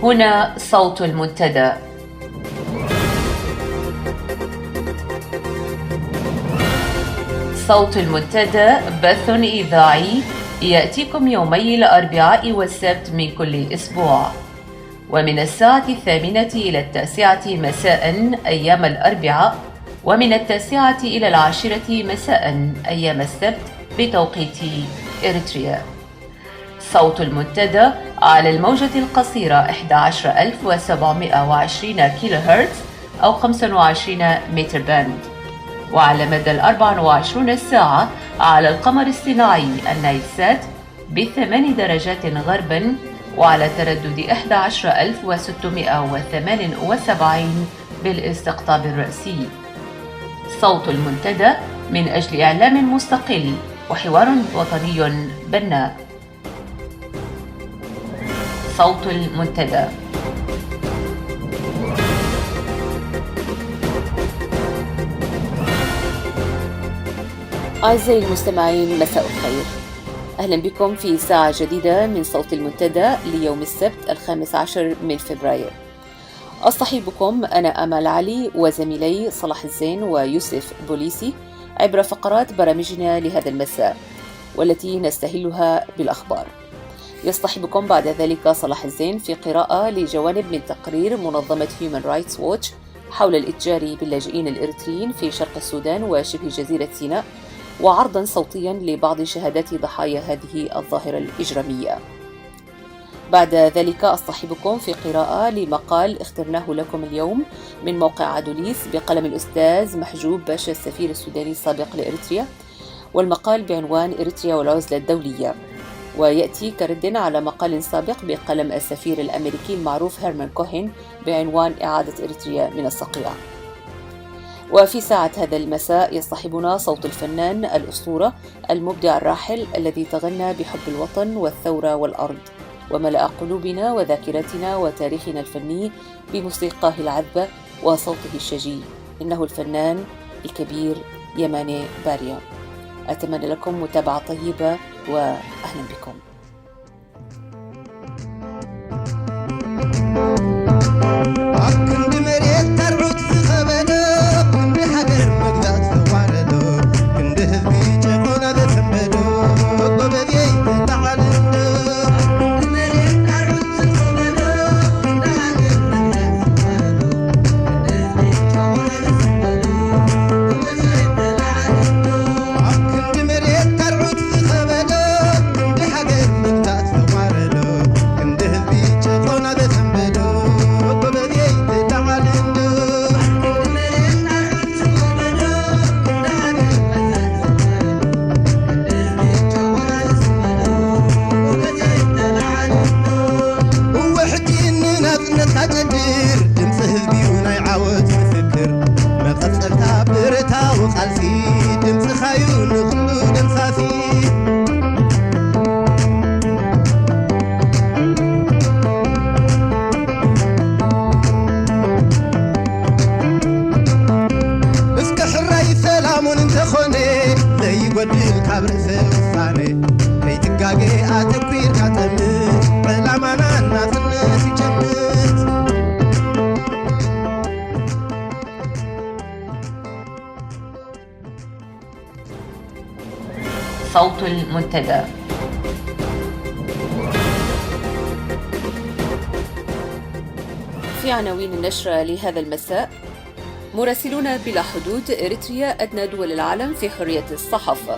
هنا صوت المنتدى. صوت المنتدى بث إذاعي يأتيكم يومي الأربعاء والسبت من كل أسبوع، ومن الساعة 8 إلى 9 مساء أيام الأربعاء، ومن 9 إلى 10 مساء أيام السبت بتوقيت إريتريا. صوت المنتدى على الموجة القصيرة 11720 كيلو هرتز أو 25 متر باند، وعلى مدى 24 ساعة على القمر الصناعي النايل سات ب8 درجات غربا، وعلى تردد 11678 بالاستقطاب الرأسي. صوت المنتدى من أجل إعلام مستقل وحوار وطني بناء. صوت المنتدى. أعزائي المستمعين، مساء الخير. أهلا بكم في ساعة جديدة من صوت المنتدى ليوم السبت 15 من فبراير. أصطحب بكم أنا أمال علي وزميلي صلاح الزين ويوسف بوليسي عبر فقرات برامجنا لهذا المساء، والتي نستهلها بالأخبار. يصطحبكم بعد ذلك صلاح الزين في قراءة لجوانب من تقرير منظمة Human Rights Watch حول الإتجار باللاجئين الإريتريين في شرق السودان وشبه جزيرة سيناء، وعرضا صوتيا لبعض شهادات ضحايا هذه الظاهرة الإجرامية. بعد ذلك أصطحبكم في قراءة لمقال اخترناه لكم اليوم من موقع عدوليس بقلم الأستاذ محجوب باشا السفير السوداني السابق لإريتريا، والمقال بعنوان إريتريا والعزلة الدولية، ويأتي كرد على مقال سابق بقلم السفير الأمريكي المعروف هيرمان كوهين بعنوان إعادة إريتريا من الصقيع. وفي ساعة هذا المساء يصطحبنا صوت الفنان الأسطورة المبدع الراحل الذي تغنى بحب الوطن والثورة والأرض، وملأ قلوبنا وذاكرتنا وتاريخنا الفني بموسيقاه العذبة وصوته الشجي. إنه الفنان الكبير يماني باريا. أتمنى لكم متابعة طيبة وأهلا بكم. صوت المنتدى. في عناوين النشرة لهذا المساء: مراسلون بلا حدود، إريتريا أدنى دول العالم في حرية الصحافة.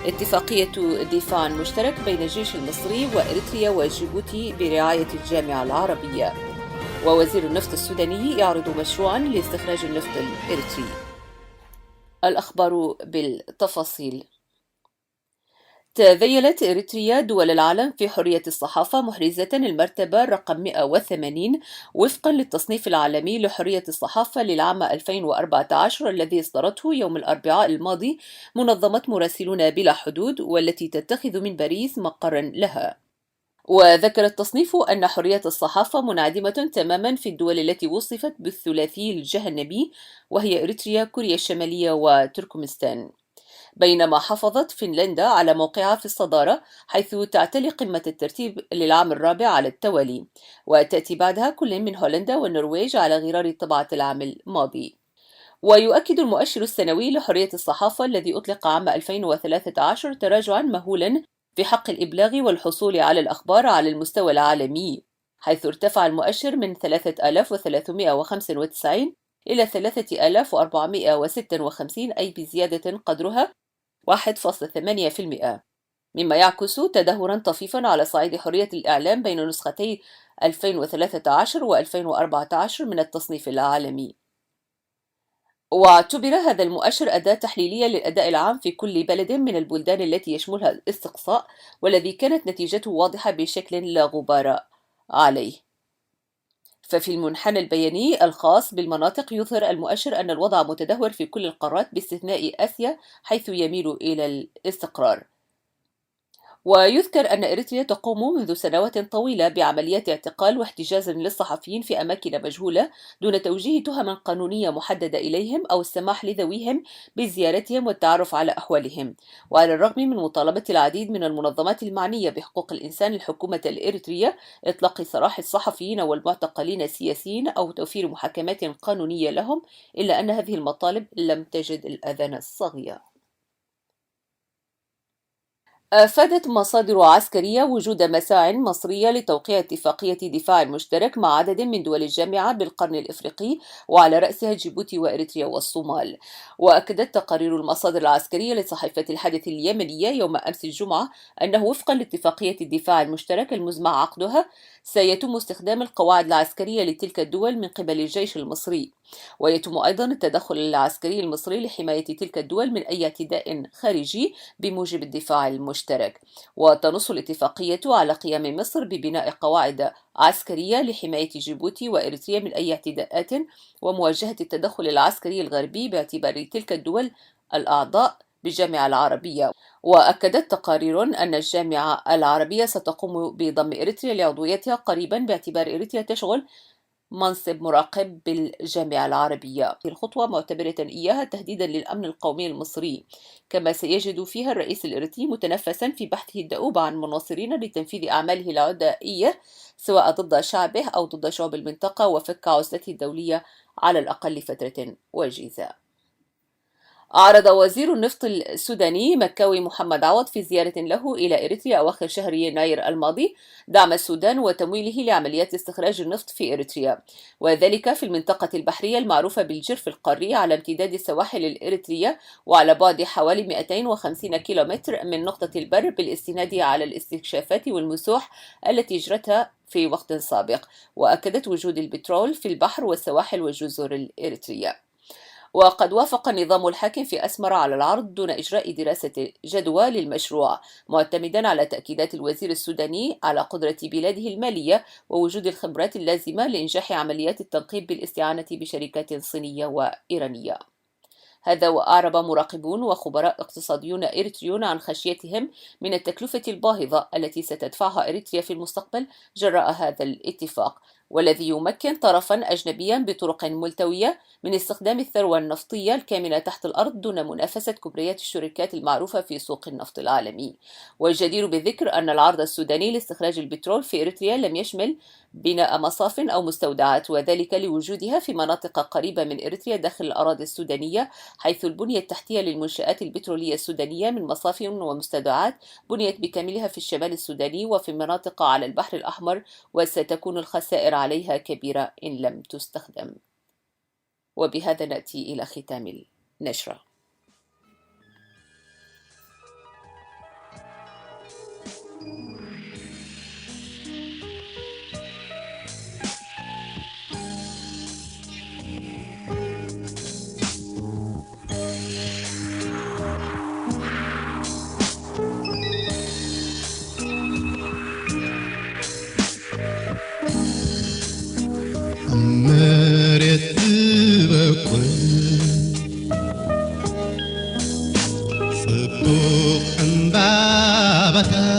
اتفاقية دفاع مشترك بين الجيش المصري وإريتريا وجيبوتي برعاية الجامعة العربية. ووزير النفط السوداني يعرض مشروعا لاستخراج النفط الإريتري. الأخبار بالتفاصيل. تذيلت إريتريا دول العالم في حرية الصحافة محرزة المرتبة رقم 180 وفقا للتصنيف العالمي لحرية الصحافة للعام 2014 الذي اصدرته يوم الأربعاء الماضي منظمة مراسلون بلا حدود، والتي تتخذ من باريس مقرا لها. وذكر التصنيف أن حرية الصحافة منعدمة تماما في الدول التي وصفت بالثلاثي الجهنمي، وهي إريتريا، كوريا الشمالية وتركمستان. بينما حافظت فنلندا على موقعها في الصدارة حيث تعتلي قمة الترتيب للعام الرابع على التوالي، وتأتي بعدها كل من هولندا والنرويج على غرار طبعة العام الماضي. ويؤكد المؤشر السنوي لحرية الصحافة الذي أطلق عام 2013 تراجعا مهولا في حق الإبلاغ والحصول على الأخبار على المستوى العالمي، حيث ارتفع المؤشر من 3395 إلى 3456، أي بزيادة قدرها 1.8%، مما يعكس تدهورا طفيفا على صعيد حرية الإعلام بين نسختي 2013 و 2014 من التصنيف العالمي. واعتبر هذا المؤشر أداة تحليلية للأداء العام في كل بلد من البلدان التي يشملها الاستقصاء، والذي كانت نتيجته واضحة بشكل لا غبار عليه. ففي المنحنى البياني الخاص بالمناطق يظهر المؤشر أن الوضع متدهور في كل القارات باستثناء آسيا حيث يميل إلى الاستقرار. ويذكر أن إريتريا تقوم منذ سنوات طويلة بعمليات اعتقال واحتجاز للصحفيين في أماكن مجهولة دون توجيه تهم قانونية محددة إليهم أو السماح لذويهم بزيارتهم والتعرف على أحوالهم. وعلى الرغم من مطالبة العديد من المنظمات المعنية بحقوق الإنسان الحكومة الإريترية إطلاق سراح الصحفيين والمعتقلين السياسيين أو توفير محاكمات قانونية لهم، إلا أن هذه المطالب لم تجد الأذان الصاغية. أفادت مصادر عسكرية وجود مساع مصرية لتوقيع اتفاقية دفاع مشترك مع عدد من دول الجامعة بالقرن الإفريقي، وعلى رأسها جيبوتي وإريتريا والصومال. وأكدت تقارير المصادر العسكرية لصحيفة الحدث اليمنية يوم أمس الجمعة أنه وفقا لاتفاقية الدفاع المشترك المزمع عقدها سيتم استخدام القواعد العسكرية لتلك الدول من قبل الجيش المصري، ويتم أيضا التدخل العسكري المصري لحماية تلك الدول من أي اعتداء خارجي بموجب الدفاع المشترك. وتنص الاتفاقية على قيام مصر ببناء قواعد عسكرية لحماية جيبوتي وإريتريا من أي اعتداءات، ومواجهة التدخل العسكري الغربي باعتبار تلك الدول الأعضاء بالجامعة العربية. وأكدت تقارير أن الجامعة العربية ستقوم بضم إريتريا لعضويتها قريبا باعتبار إريتريا تشغل منصب مراقب بالجامعة العربية. الخطوة معتبرة إياها تهديدا للأمن القومي المصري، كما سيجد فيها الرئيس الإريتري متنفسا في بحثه الدؤوب عن مناصرين لتنفيذ أعماله العدائية سواء ضد شعبه أو ضد شعوب المنطقة وفك عزلته الدولية على الأقل فترة وجيزة. أعرض وزير النفط السوداني مكاوي محمد عوض في زيارة له إلى إريتريا أواخر شهر يناير الماضي دعم السودان وتمويله لعمليات استخراج النفط في إريتريا، وذلك في المنطقة البحرية المعروفة بالجرف القاري على امتداد السواحل الإريترية وعلى بعد حوالي 250 كيلومتر من نقطة البر، بالاستناد على الاستكشافات والمسوح التي جرتها في وقت سابق، وأكدت وجود البترول في البحر والسواحل والجزر الإريترية. وقد وافق النظام الحاكم في أسمر على العرض دون إجراء دراسة جدوى للمشروع، معتمدا على تأكيدات الوزير السوداني على قدرة بلاده المالية ووجود الخبرات اللازمة لإنجاح عمليات التنقيب بالاستعانة بشركات صينية وإيرانية. هذا وأعرب مراقبون وخبراء اقتصاديون إريتريون عن خشيتهم من التكلفة الباهظة التي ستدفعها إريتريا في المستقبل جراء هذا الاتفاق، والذي يمكن طرفا أجنبيا بطرق ملتوية من استخدام الثروة النفطية الكامنة تحت الأرض دون منافسة كبريات الشركات المعروفة في سوق النفط العالمي. والجدير بالذكر أن العرض السوداني لاستخراج البترول في إريتريا لم يشمل بناء مصاف أو مستودعات، وذلك لوجودها في مناطق قريبة من إريتريا داخل الأراضي السودانية، حيث البنية التحتية للمنشآت البترولية السودانية من مصاف ومستودعات بنيت بكاملها في الشمال السوداني وفي مناطق على البحر الأحمر، وستكون الخسائر عليها كبيرة إن لم تستخدم. وبهذا نأتي إلى ختام النشرة. مرت بكل صبوق انبابتها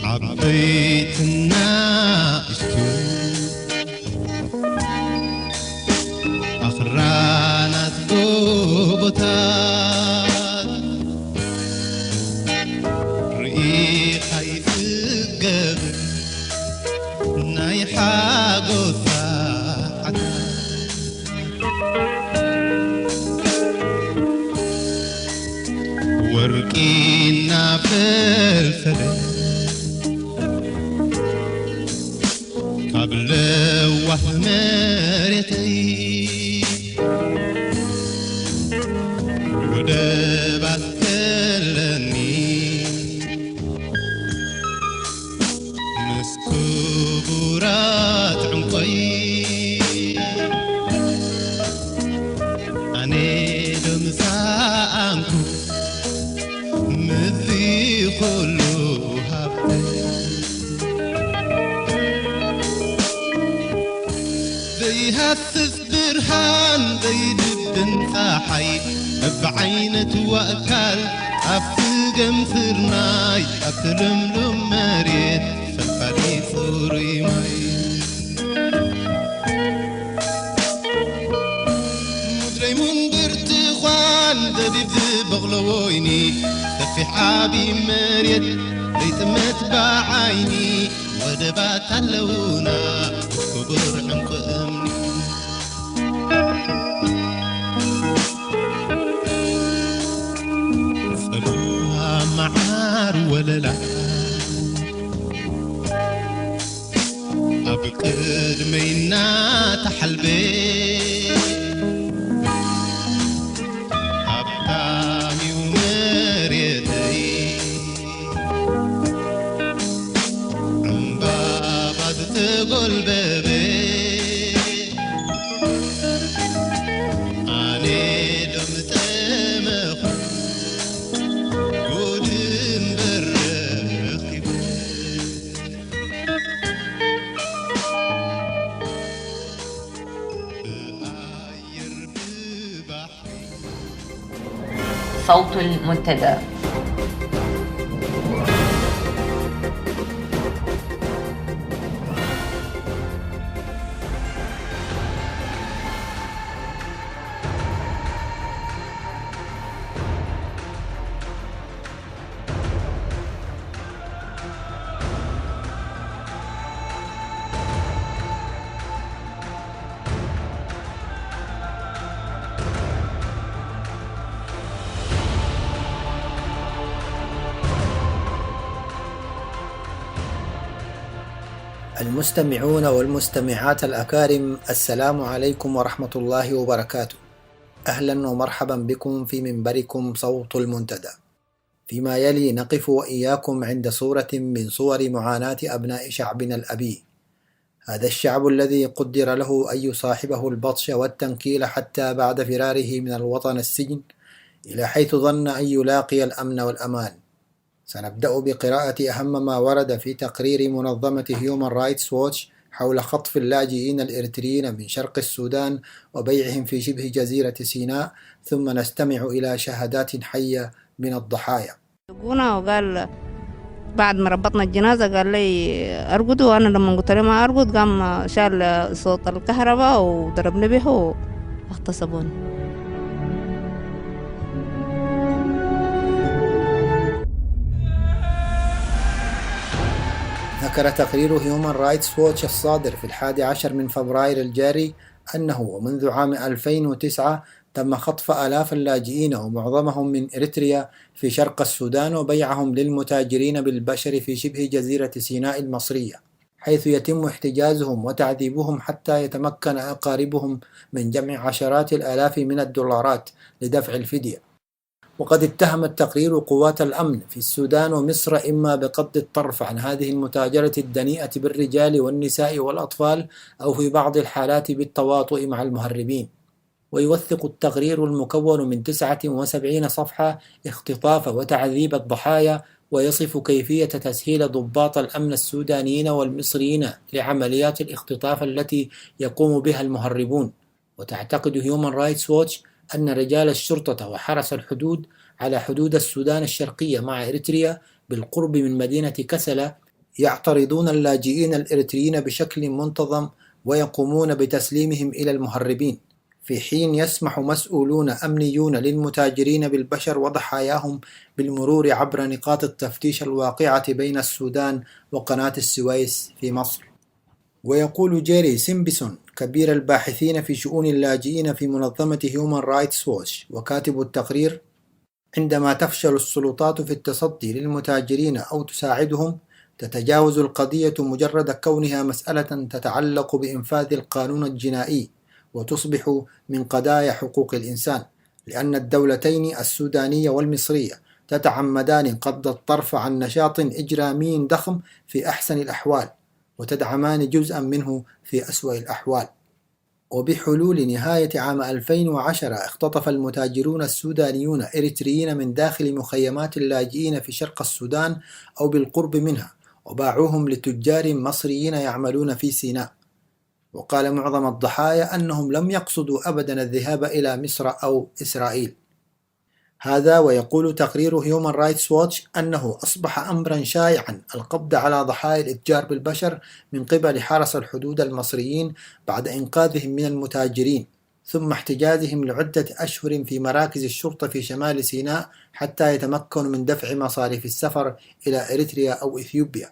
عبيت الناشتو أخرانت رئي خيف القبر نايحة قصة ورقينا فلفلة قبل وهم مريتي ودبت كلني مسكوبرات عنقي أنا دمسانكو مذي كلها ذي هثث برهان ذي دب صاحي بعينة وأكل أفتقم ثرناي أفتلملم مريت فالفري ثوري ماي مدري من برتخوان ذي بغلويني في حابي مريت ليتمت بعيني ودبات اللونا كبر عمق أمني صلوها معار ولا لا أبقد مينا تحلبي أبتامي ومريتي عم بابا تقول بيبي أني دمت مخو قدم برخي بآير ببحري صوت المنتدى. المستمعون والمستمعات الأكارم، السلام عليكم ورحمة الله وبركاته. أهلا ومرحبا بكم في منبركم صوت المنتدى. فيما يلي نقف وإياكم عند صورة من صور معاناة أبناء شعبنا الأبي، هذا الشعب الذي قدر له أن يصاحبه البطش والتنكيل حتى بعد فراره من الوطن السجن إلى حيث ظن أن يلاقي الأمن والأمان. سنبدأ بقراءة أهم ما ورد في تقرير منظمة Human Rights Watch حول خطف اللاجئين الإريتريين من شرق السودان وبيعهم في شبه جزيرة سيناء، ثم نستمع إلى شهادات حية من الضحايا. وقال بعد ما ربطنا الجنازة قال لي أرقدوا، وأنا لما قلت له ما أرقد قام شال صوت الكهرباء وضربني به واغتصبوني. ذكر تقرير Human Rights Watch الصادر في 11 من فبراير الجاري أنه ومنذ عام 2009 تم خطف آلاف اللاجئين ومعظمهم من إريتريا في شرق السودان وبيعهم للمتاجرين بالبشر في شبه جزيرة سيناء المصرية، حيث يتم احتجازهم وتعذيبهم حتى يتمكن أقاربهم من جمع عشرات الآلاف من الدولارات لدفع الفدية. وقد اتهم التقرير قوات الأمن في السودان ومصر إما بغض الطرف عن هذه المتاجرة الدنيئة بالرجال والنساء والأطفال، أو في بعض الحالات بالتواطؤ مع المهربين. ويوثق التقرير المكون من 79 صفحة اختطاف وتعذيب الضحايا، ويصف كيفية تسهيل ضباط الأمن السودانيين والمصريين لعمليات الاختطاف التي يقوم بها المهربون. وتعتقد Human Rights Watch أن رجال الشرطة وحرس الحدود على حدود السودان الشرقية مع إريتريا بالقرب من مدينة كسلا يعترضون اللاجئين الإريتريين بشكل منتظم ويقومون بتسليمهم إلى المهربين، في حين يسمح مسؤولون أمنيون للمتاجرين بالبشر وضحاياهم بالمرور عبر نقاط التفتيش الواقعة بين السودان وقناة السويس في مصر. ويقول جيري سيمبسون كبير الباحثين في شؤون اللاجئين في منظمة هيومان رايتس ووتش وكاتب التقرير: عندما تفشل السلطات في التصدي للمتاجرين أو تساعدهم، تتجاوز القضية مجرد كونها مسألة تتعلق بإنفاذ القانون الجنائي وتصبح من قضايا حقوق الإنسان، لأن الدولتين السودانية والمصرية تتعمدان قبض الطرف عن نشاط إجرامي ضخم في أحسن الأحوال وتدعمان جزءا منه في أسوأ الأحوال. وبحلول نهاية عام 2010 اختطف المتاجرون السودانيون إريتريين من داخل مخيمات اللاجئين في شرق السودان أو بالقرب منها وباعوهم لتجار مصريين يعملون في سيناء. وقال معظم الضحايا أنهم لم يقصدوا أبدا الذهاب إلى مصر أو إسرائيل. هذا ويقول تقرير هيومان رايتس ووتش أنه أصبح أمرا شائعا القبض على ضحايا الإتجار بالبشر من قبل حرس الحدود المصريين بعد إنقاذهم من المتاجرين، ثم احتجازهم لعدة أشهر في مراكز الشرطة في شمال سيناء حتى يتمكنوا من دفع مصاريف السفر إلى إريتريا أو إثيوبيا.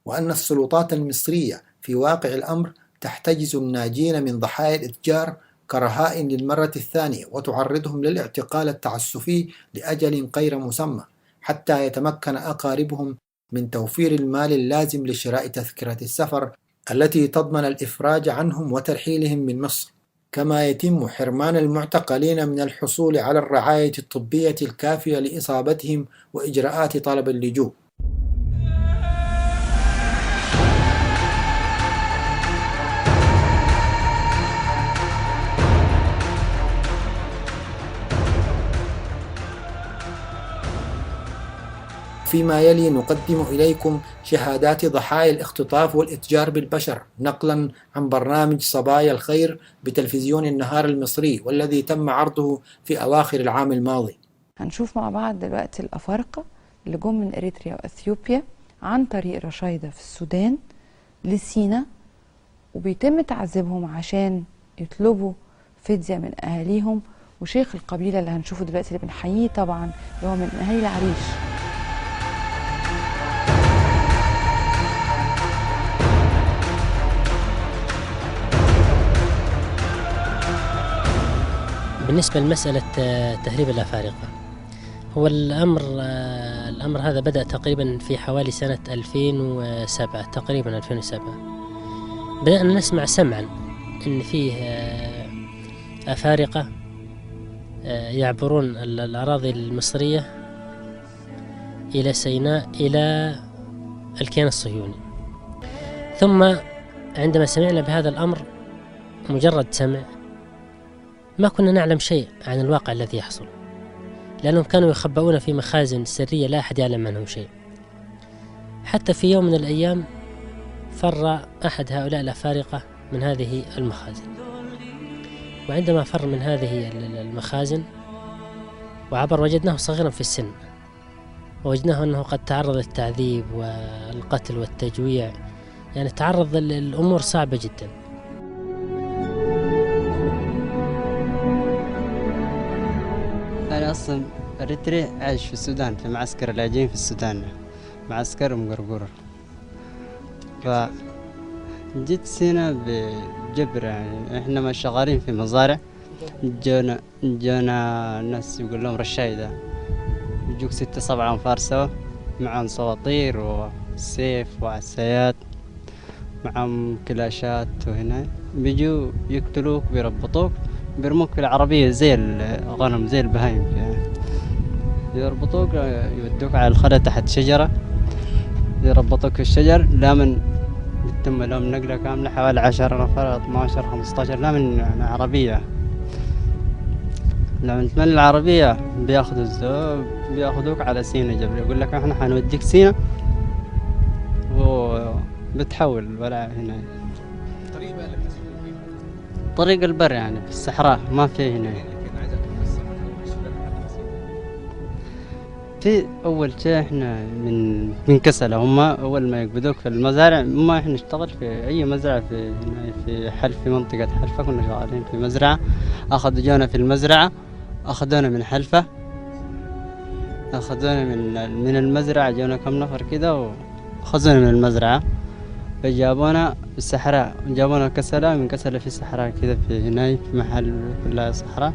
وأن السلطات المصرية في واقع الأمر تحتجز الناجين من ضحايا الإتجار كرهائن للمرة الثانية وتعرضهم للاعتقال التعسفي لأجل غير مسمى حتى يتمكن أقاربهم من توفير المال اللازم لشراء تذكرة السفر التي تضمن الإفراج عنهم وترحيلهم من مصر، كما يتم حرمان المعتقلين من الحصول على الرعاية الطبية الكافية لإصابتهم وإجراءات طلب اللجوء. فيما يلي نقدم إليكم شهادات ضحايا الاختطاف والإتجار بالبشر نقلا عن برنامج صبايا الخير بتلفزيون النهار المصري والذي تم عرضه في أواخر العام الماضي. هنشوف مع بعض دلوقتي الأفارقة اللي جم من إريتريا وأثيوبيا عن طريق رشايدة في السودان لسيناء، وبيتم تعذيبهم عشان يطلبوا فدية من أهاليهم. وشيخ القبيلة اللي هنشوفه دلوقتي اللي بنحييه طبعا اللي هو من أهالي العريش. بالنسبة لمسألة تهريب الأفارقة، هو الأمر هذا بدأ تقريبا في حوالي سنة 2007 تقريبا 2007. بدأنا نسمع سمعا إن فيه أفارقة يعبرون الأراضي المصرية إلى سيناء إلى الكيان الصهيوني. ثم عندما سمعنا بهذا الأمر مجرد سمع، ما كنا نعلم شيء عن الواقع الذي يحصل، لأنهم كانوا يخبؤون في مخازن سرية لا أحد يعلم عنهم شيء. حتى في يوم من الأيام فر أحد هؤلاء الأفارقة من هذه المخازن، وعندما فر من هذه المخازن وعبر وجدناه صغيرا في السن، ووجدناه أنه قد تعرض للتعذيب والقتل والتجويع، يعني تعرض للأمور صعبة جدا. أنا أصلا إريتري عايش في السودان في معسكر اللاجئين في السودان، معسكر مقرقورة. فجيت سينا بجبر، يعني إحنا ما شغالين في مزارع، جونا ناس يقول لهم رشايدة، يجوك 6-7 أنفار سوا، معهم صواطير وسيف وعسايات، معهم كلاشات، وهنا بيجوا يقتلوك بيربطوك بيرموك في العربية زي الغنم زي البهايم، يربطوك يودوك على الخلا تحت شجرة، يربطوك في الشجر. لا من بتتم لهم نقلة كاملة حوالي 10 نفر 12-15، لا من عربية. لما تمل العربية بياخذوا الزوج بياخذوك على سينا جبل، يقول لك احنا حنوديك سينا وبتحول ولا هنا طريق البر، يعني في الصحراء ما في هنا. في أول شيء إحنا من كسلة، هم أول ما يقبضوك في المزارع، ما إحنا نشتغل في أي مزرعة في هنا في حلف، في منطقة حلفة كنا شغالين في مزرعة. جونا في المزرعة، أخذونا من حلفة، أخذونا من المزرعة، جونا كم نفر كده وأخذونا من المزرعة، فجابونا الصحراء، جابونا كسلة، من كسلة في الصحراء كده في هنا في محل كلها صحراء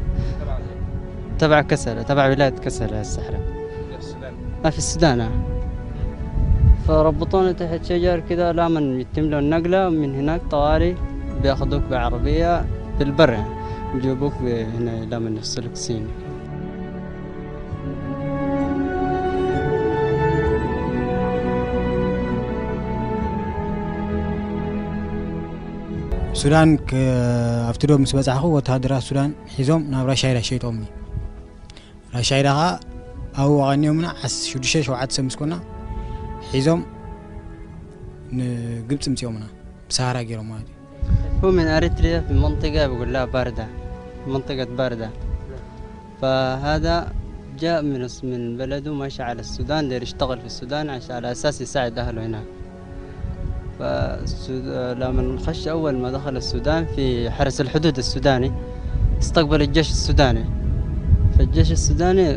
تبع كسلة، تبع ولاية كسلة الصحراء في السودان. فربطونا تحت شجر كده لمن يتم له النقلة من هناك طوالي، بياخدوك بعربية في البر، يجيبوك هنا لمن يفصلك سين. ሱዳን ኣብቲ ዶ ምስ በፃሕኹ ወተሃደራት ሱዳን ሒዞም ናብ ራሻይዳ ሸይጦምኒ ራሻይዳ ኸ ኣብኡ ቀኒዮምና 6-7 ሰብ ምስ ኮና ሒዞም ንግብፅ ምፅኦምና ብሰሃራ ገይሮም ማለት እዩ። هو من أريتريا في منطقة بقول لها باردة، منطقة باردة، فهذا جاء من بلده ماشي على السودان، داير يشتغل في السودان عشان على أساس يساعد أهله هناك. فلما خش أول ما دخل السودان في حرس الحدود السوداني استقبل الجيش السوداني، فالجيش السوداني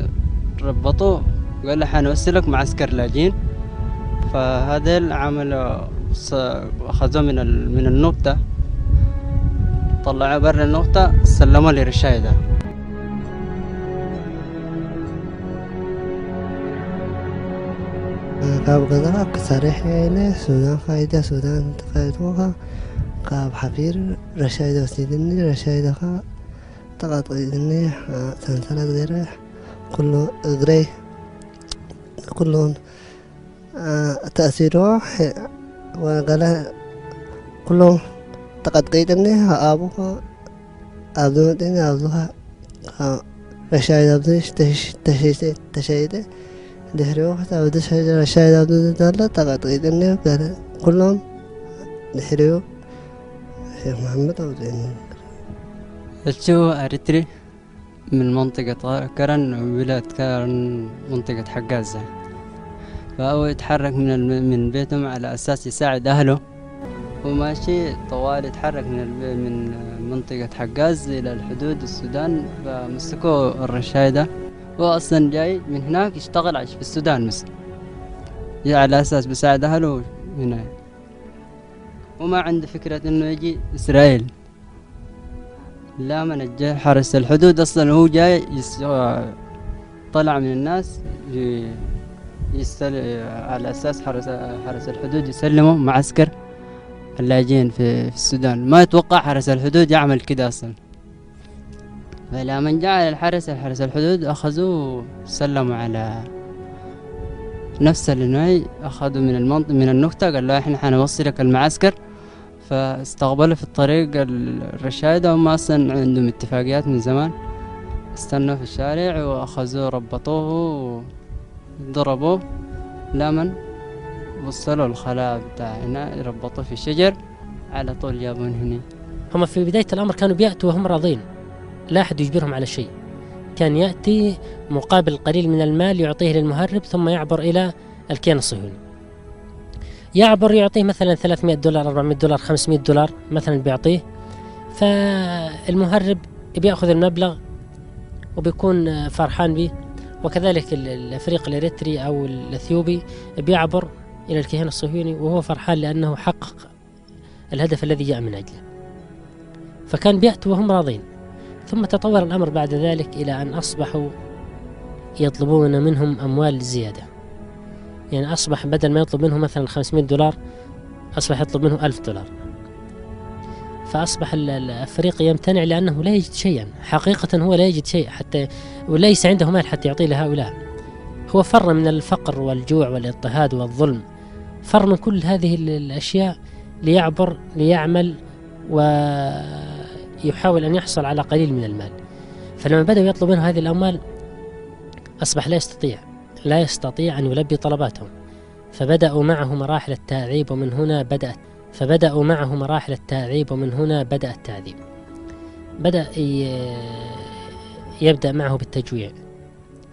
ربطوه وقال له حنوصلك معسكر لاجئين. فهذا عملوا أخذوه من النقطة، طلعوا برا النقطة، سلموا لرشايدة. قاب قضاء كصريح يعني سودان فايدة، سودان تقايدوها قاب حفير رشايدة وسيدني رشايدة خا تقاطيدني سنسلة قديرة كله غري كلهم تأثيره وقال كلهم تقاطيدني أبوها أبدوني أبوها رشايدة أبدوني تشيده دهريوه تعود رشايد عبد الله تقاطيد النيل كلهم دهريوه شيخ محمد عبدين. الشو أريتري من منطقة كرن، ولاية كرن منطقة حجازة، فهو يتحرك من بيتهم على أساس يساعد أهله، وماشي طوال يتحرك من منطقة حجاز إلى الحدود السودان، فمسكوه الرشايدة. هو أصلا جاي من هناك يشتغل في السودان مثلا، جاي على أساس بيساعد أهله هنا، وما عنده فكرة إنه يجي إسرائيل. لا من حرس الحدود أصلا هو جاي طلع من الناس على أساس حرس الحدود يسلموا معسكر اللاجئين في السودان. ما يتوقع حرس الحدود يعمل كده أصلا. فلما جاء الحرس الحدود أخذوه سلموا على نفس النوعي، أخذوا من النقطة، قال له إحنا حنوصلك المعسكر. فاستقبلوا في الطريق الرشايدة، هم أصلا عندهم اتفاقيات من زمان، استنوا في الشارع وأخذوه ربطوه وضربوه، لمن وصلوا الخلاء بتاع هنا ربطوه في الشجر على طول جابون هنا. هم في بداية الأمر كانوا بيأتوا وهم راضين، لا أحد يجبرهم على شيء، كان يأتي مقابل قليل من المال يعطيه للمهرب، ثم يعبر إلى الكيان الصهيوني، يعبر يعطيه مثلا $300 $400 $500 مثلا بيعطيه، فالمهرب بيأخذ المبلغ وبيكون فرحان به. وكذلك الفريق الإريتري أو الأثيوبي بيعبر إلى الكيان الصهيوني وهو فرحان لأنه حقق الهدف الذي جاء من أجله، فكان بيأتوا وهم راضين. ثم تطور الأمر بعد ذلك إلى أن أصبحوا يطلبون منهم أموال زيادة، يعني أصبح بدل ما يطلب منهم مثلا $500 أصبح يطلب منه $1000. فأصبح الفريق يمتنع لأنه لا يجد شيئا، حقيقة هو لا يجد شيء حتى، وليس عنده مال حتى يعطيه لهؤلاء. هو فر من الفقر والجوع والاضطهاد والظلم، فر من كل هذه الأشياء ليعبر ليعمل ويحاول أن يحصل على قليل من المال. فلما بدأوا يطلب منه هذه الأموال أصبح لا يستطيع أن يلبي طلباتهم، فبدأوا معه مراحل التعذيب، ومن هنا بدأ التعذيب. بدأ يبدأ معه بالتجويع،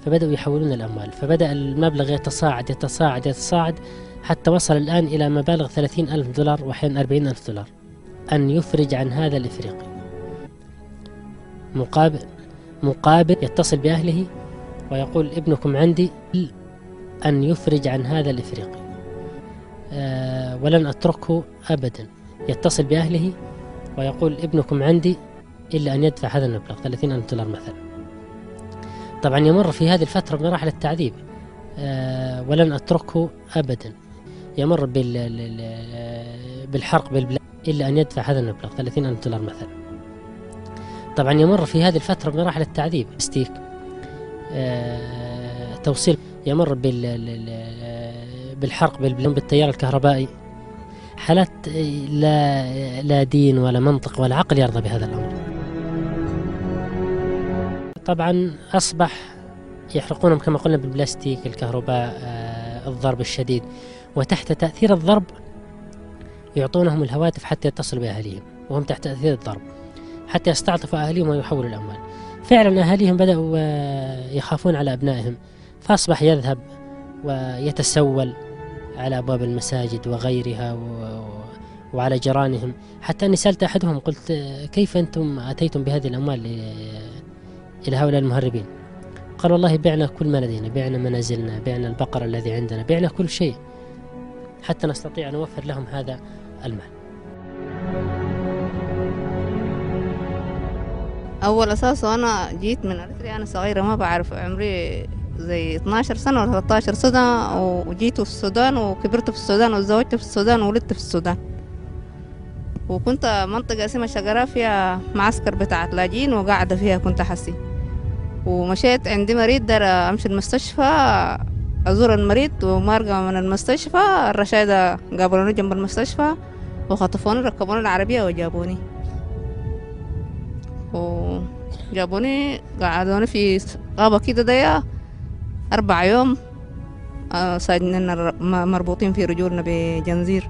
فبدأوا يحولون الأموال، فبدأ المبلغ يتصاعد حتى وصل الآن إلى مبالغ $30,000 وأحيانا $40,000 أن يفرج عن هذا الإفريقي. مقابل يتصل بأهله ويقول ابنكم عندي، أن يفرج عن هذا الإفريقي ولن أتركه أبدا. يتصل بأهله ويقول ابنكم عندي إلا أن يدفع هذا المبلغ $30,000 مثلا. طبعا يمر في هذه الفترة بمراحل التعذيب ولن أتركه أبدا. يمر بالحرق بالبلاد إلا أن يدفع هذا المبلغ $30,000 مثلا. طبعا يمر في هذه الفترة بمراحل التعذيب، ستيك، توصيل، يمر بالحرق بالتيار الكهربائي. حالات لا دين ولا منطق ولا عقل يرضى بهذا الأمر. طبعا أصبح يحرقونهم كما قلنا بالبلاستيك، الكهرباء، الضرب الشديد، وتحت تأثير الضرب يعطونهم الهواتف حتى يتصلوا بأهليهم وهم تحت تأثير الضرب، حتى يستعطفوا أهليهم ويحولوا الأموال. فعلا أهاليهم بدأوا يخافون على أبنائهم، فأصبح يذهب ويتسول على أبواب المساجد وغيرها وعلى جيرانهم. حتى أني سألت أحدهم قلت كيف أنتم أتيتم بهذه الأموال إلى هؤلاء المهربين؟ قال والله بعنا كل ما لدينا، بعنا منازلنا، بعنا البقر الذي عندنا، بعنا كل شيء حتى نستطيع أن نوفر لهم هذا المال. أول أساس وأنا جيت من أريتريا أنا صغيرة، ما بعرف، عمري زي 12 سنة ولا 13 سنة، وجيت في السودان وكبرت في السودان وتزوجت في السودان وولدت في السودان. وكنت منطقة اسمها شجرة فيها معسكر بتاع لاجئين وقاعدة فيها كنت حسي. ومشيت عندي مريض دار أمشي المستشفى أزور المريض ومارقة من المستشفى، الرشايدة قابلوني جنب المستشفى وخطفوني، ركبوني العربية وجابوني قعدوني في غابة كده ضيقة 4 يوم، ساجننا مربوطين في رجولنا بجنزير،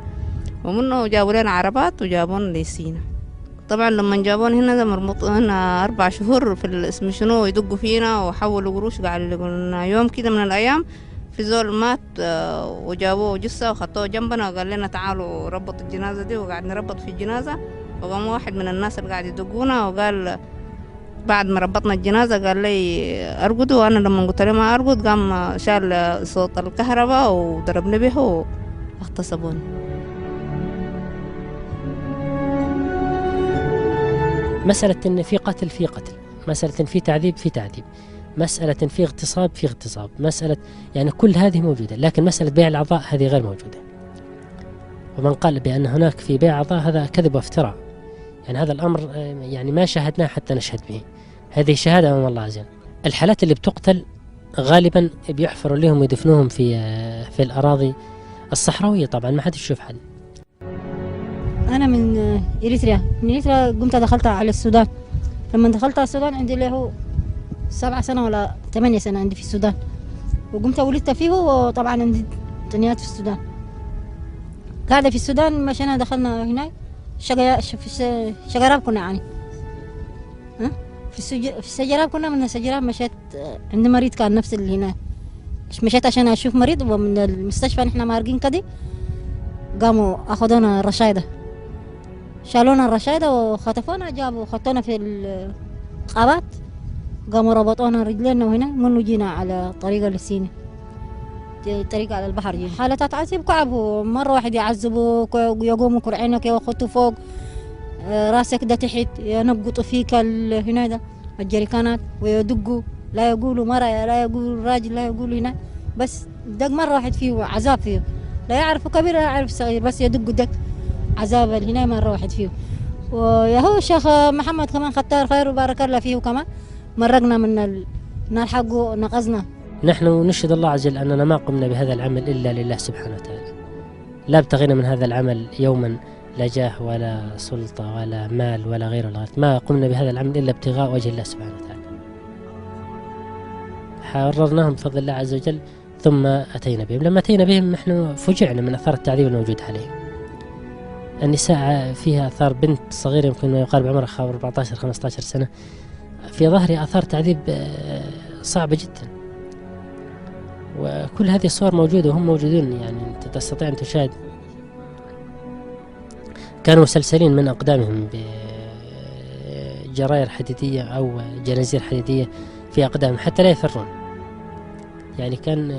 ومنه جابوا لنا عربات وجابونا لسينا. طبعا لما جابونا هنا مربوطين 4 شهور في الاسم شنو، يدقوا فينا وحولوا قروش، قاعد لنا يوم كده من الأيام في زول مات وجابوه جثة وخطوه جنبنا وقال لنا تعالوا ربطوا الجنازة دي، وقاعد نربط في الجنازة. وقام واحد من الناس اللي قاعد يدقونا وقال بعد ما ربطنا الجنازة قال لي أرقدوا، وأنا لما قلت له ما أرقد قام شال صوت الكهرباء وضربني به واغتصبوني. مسألة إن في قتل في قتل، مسألة في تعذيب في تعذيب، مسألة في اغتصاب في اغتصاب، مسألة يعني كل هذه موجودة، لكن مسألة بيع الأعضاء هذه غير موجودة. ومن قال بأن هناك في بيع أعضاء هذا كذب وافتراء، يعني هذا الأمر يعني ما شاهدناه حتى نشهد به، هذه شهادة أمام الله عز وجل. الحالات اللي بتقتل غالبا بيحفروا لهم ويدفنوهم في الأراضي الصحراوية، طبعا ما حد يشوف حد. أنا من إريتريا، قمت دخلت على السودان. لما دخلت على السودان عندي له 7 سنة ولا 8 سنة عندي في السودان، وقمت ولدت فيه، وطبعا عندي تنيات في السودان. قاعدة في السودان، مشينا دخلنا هناك في الشجرات كنا يعني في الشجرات كنا، من الشجرات مشيت عند مريض كان نفس اللي هنا، مشيت عشان أشوف مريض، ومن المستشفى نحن مارقين كده قاموا أخذونا الرشايدة، شالونا الرشايدة وخطفونا، جابوا خطونا في القابات، قاموا ربطونا رجلنا وهنا منو جينا على طريقة للسينة، طريقة على البحر جينا. حالة تعذيب كعب، مرة واحد يعذبوك ويقوموا كرعينك يخطوا فوق راسك ده تحت، ينقطوا فيك هنا ده الجريكانات ويدقوا، لا يقولوا مرة لا يقول راجل لا يقول هنا، بس دق مرة واحد فيه عذاب فيه، لا يعرفوا كبير لا يعرف صغير، بس يدقوا دق عذاب هنا مرة واحد فيه. ويهو الشيخ محمد كمان ختار خير وبارك الله فيه، كمان مرقنا من نلحق ونقزنا. نحن نشهد الله عز وجل أننا ما قمنا بهذا العمل إلا لله سبحانه وتعالى، لا ابتغينا من هذا العمل يوما لا جاه ولا سلطة ولا مال ولا غير ولا غير، ما قمنا بهذا العمل إلا ابتغاء وجه الله سبحانه وتعالى. حررناهم بفضل الله عز وجل ثم أتينا بهم. لما أتينا بهم نحن فجعنا من أثار التعذيب الموجود عليهم. النساء فيها أثار، بنت صغيرة يمكن ما يقارب عمرها 14-15 سنة، في ظهرها آثار تعذيب صعبة جدا، وكل هذه الصور موجودة وهم موجودون، يعني أنت تستطيع أن تشاهد. كانوا مسلسلين من أقدامهم بجراير حديدية أو جنازير حديدية في أقدامهم حتى لا يفرون. يعني كان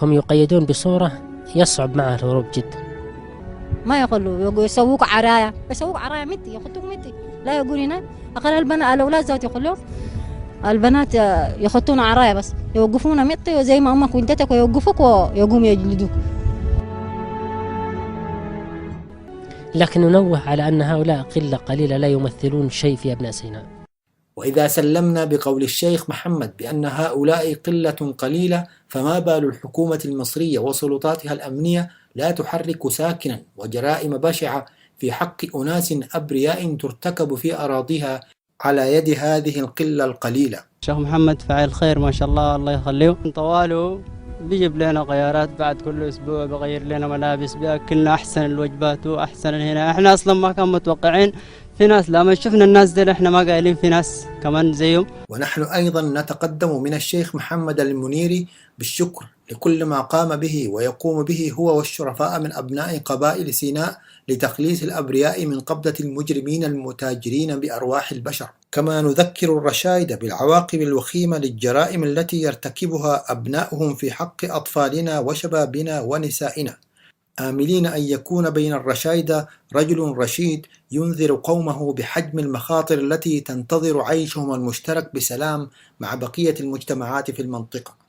هم يقيدون بصورة يصعب معها الهروب جدا. ما يقولوا يسووك عرايا، يسووك عرايا متي، يخطوك متي، لا يقول هنا أقل البنات الأولاد ذات يقولون البنات يخطون عرايا بس يوقفونا متي وزي ما أمك وانتتك ويوقفوك ويقوم يجلدوك. لكن ننوه على أن هؤلاء قلة قليلة لا يمثلون شيء في أبناء سيناء. وإذا سلمنا بقول الشيخ محمد بأن هؤلاء قلة قليلة، فما بال الحكومة المصرية وسلطاتها الأمنية لا تحرك ساكنا وجرائم بشعة في حق أناس أبرياء ترتكب في أراضيها على يد هذه القلة القليلة. الشيخ محمد فاعل خير ما شاء الله، الله يخليه. طواله بيجيب لنا غيارات بعد كل أسبوع، بغير لنا ملابس، بيأكلنا أحسن الوجبات وأحسن هنا. إحنا أصلا ما كان متوقعين في ناس، لما شفنا الناس دي إحنا ما قايلين في ناس كمان زيهم. ونحن أيضا نتقدم من الشيخ محمد المنيري بالشكر لكل ما قام به ويقوم به هو والشرفاء من أبناء قبائل سيناء لتخليص الأبرياء من قبضة المجرمين المتاجرين بأرواح البشر. كما نذكر الرشايدة بالعواقب الوخيمة للجرائم التي يرتكبها أبناؤهم في حق أطفالنا وشبابنا ونسائنا، آملين أن يكون بين الرشايدة رجل رشيد ينذر قومه بحجم المخاطر التي تنتظر عيشهم المشترك بسلام مع بقية المجتمعات في المنطقة.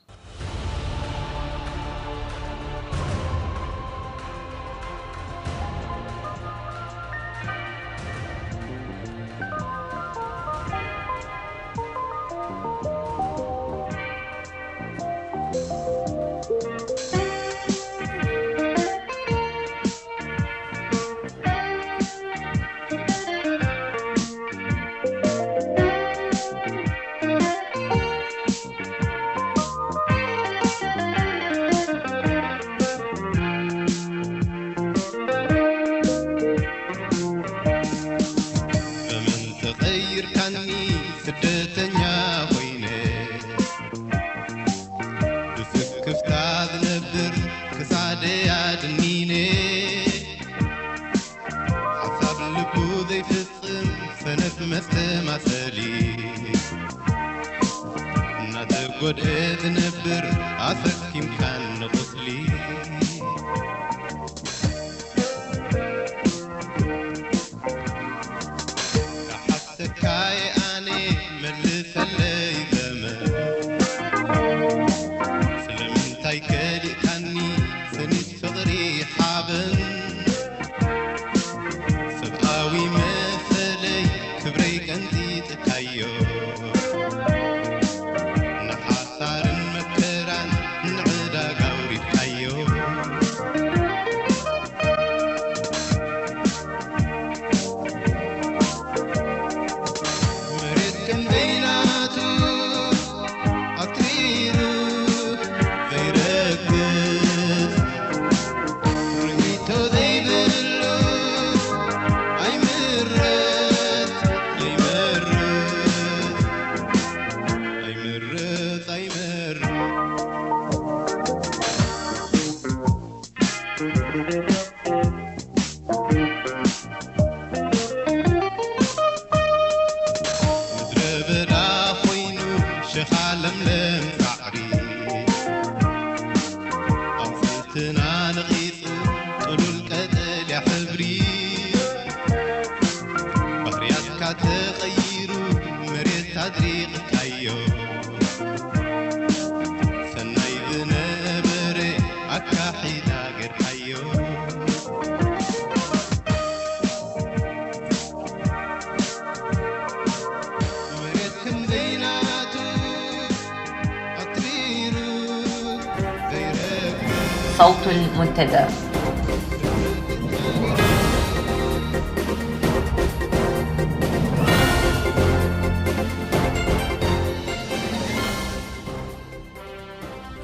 صوت المنتدى.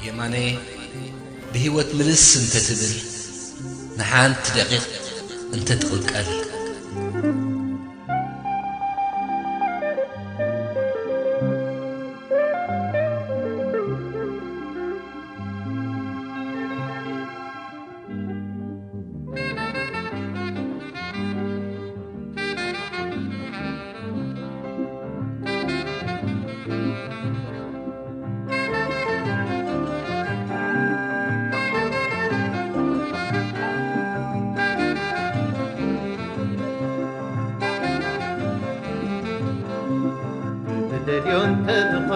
يماني بهوت ملس انت تبل نحان تدقيق انت تقلقل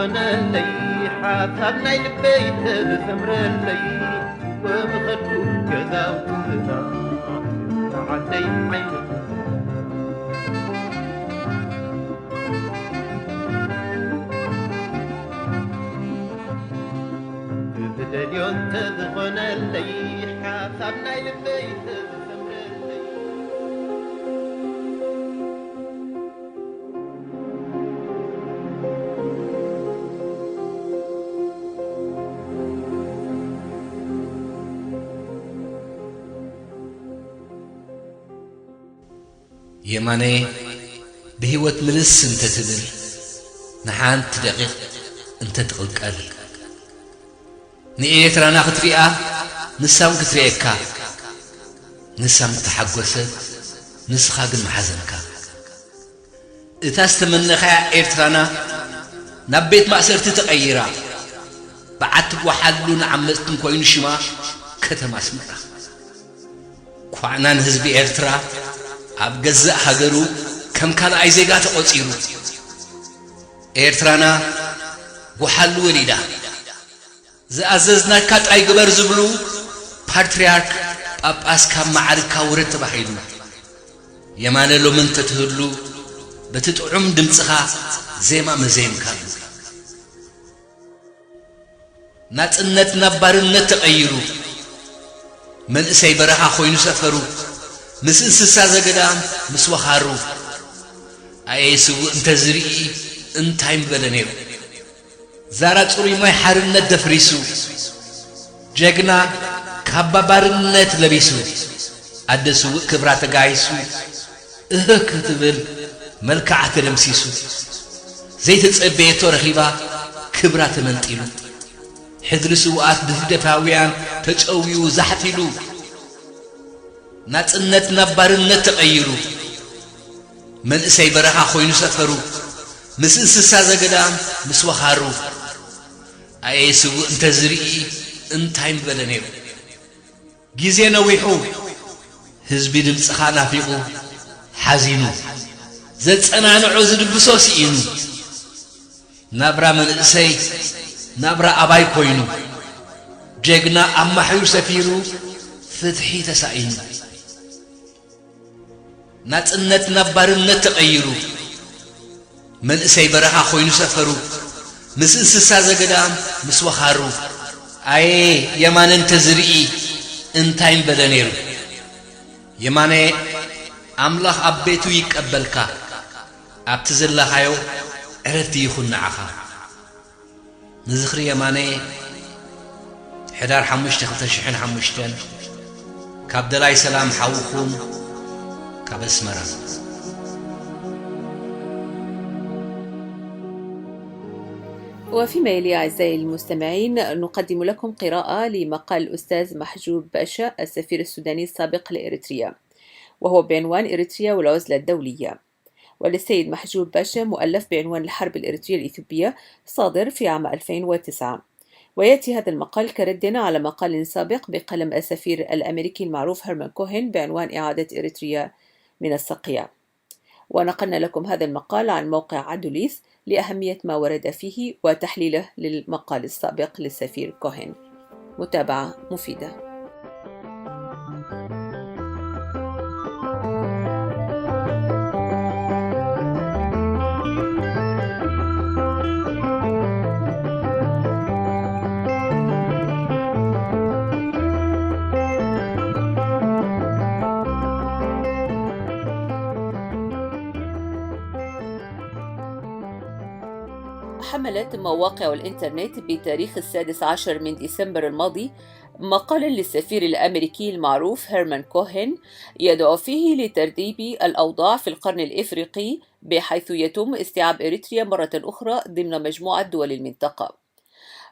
تغنى لي حافظنا البيت ثمر لي ومخدو كذا وكذا عدي عين بدليون تغنى لي حافظنا البيت ثمر لي يماني بهوت ملس انت تبل نحان تدقيق انت تقلقل نئيه ترانا خطريقة نسام كتريقكا نسام تحقوست نسخاقن محزنكا اتاستمنخا ايرترانا نبيت مأسرت تغيرا بعتب وحلون عمستن كوين شما كتم اسمرا كوعنان هزبي ايرترا اب جزاء هاجرو كم كان ايزيغا تقصيرو ايرترانا وحل وليدا زاززنا كات اي غبر زبلو باتريارك اباس كم معركا ورت بحيدو يمان لو من تتهلو بتطعم دمصخا زيما مزيم كان ناتنت نبارنت تغيرو من اسي برها خوينو سفرو مس انسسا زغدام مس وخارو ايسو انت زري انتايم بلنيو زارا صوري ماي حرنت دفريسو جغنا كبابارنت لبيسو ادسو كبرات غايسو كتبل ملكعه دمسيسو زيت صبيتو رخيبا كبرات منطيلو حذرسو ات دفدفاويان تچويو زحتيلو ناتنت نبارنت تغيرو من اسي برها خوينو سفرو مس انسسا زغدام مس وخارو ايسو انت زري انتايم بلنيو غيزي نويحو حزبي دمصخا نافيقو حزينو زصنانعو زدبسو سينو نبرا من اسي نبرا اباي كوينو جغنا امحيو سفيرو فتحي تساينو ناتنت نبارنت تغيرو من اسي برها خوينو سفرو مس انسسا زغدام مس وخارو اي يمان انت زري انتايم بدنيرو يماني املاح ابيتو يقبلكا ابتزلخايو عرفتي يخون عخا نزخري يماني حدار حمشت خطشحن حمشتن كابدلاي سلام حوخون كابسمرا وفيما يلي أعزائي المستمعين نقدم لكم قراءة لمقال الأستاذ محجوب باشا السفير السوداني السابق لإريتريا، وهو بعنوان إريتريا والعزلة الدولية. وللسيد محجوب باشا مؤلف بعنوان الحرب الإريترية الإثيوبية صادر في عام 2009. ويأتي هذا المقال كرد على مقال سابق بقلم السفير الأمريكي المعروف هيرمان كوهين بعنوان إعادة إريتريا من الصقيع. ونقلنا لكم هذا المقال عن موقع عدوليث لأهمية ما ورد فيه وتحليله للمقال السابق للسفير كوهين. متابعة مفيدة. حملت مواقع الإنترنت بتاريخ 16 من ديسمبر الماضي مقالا للسفير الأمريكي المعروف هيرمان كوهين يدعو فيه لترتيب الأوضاع في القرن الإفريقي بحيث يتم استيعاب إريتريا مرة أخرى ضمن مجموعة دول المنطقة.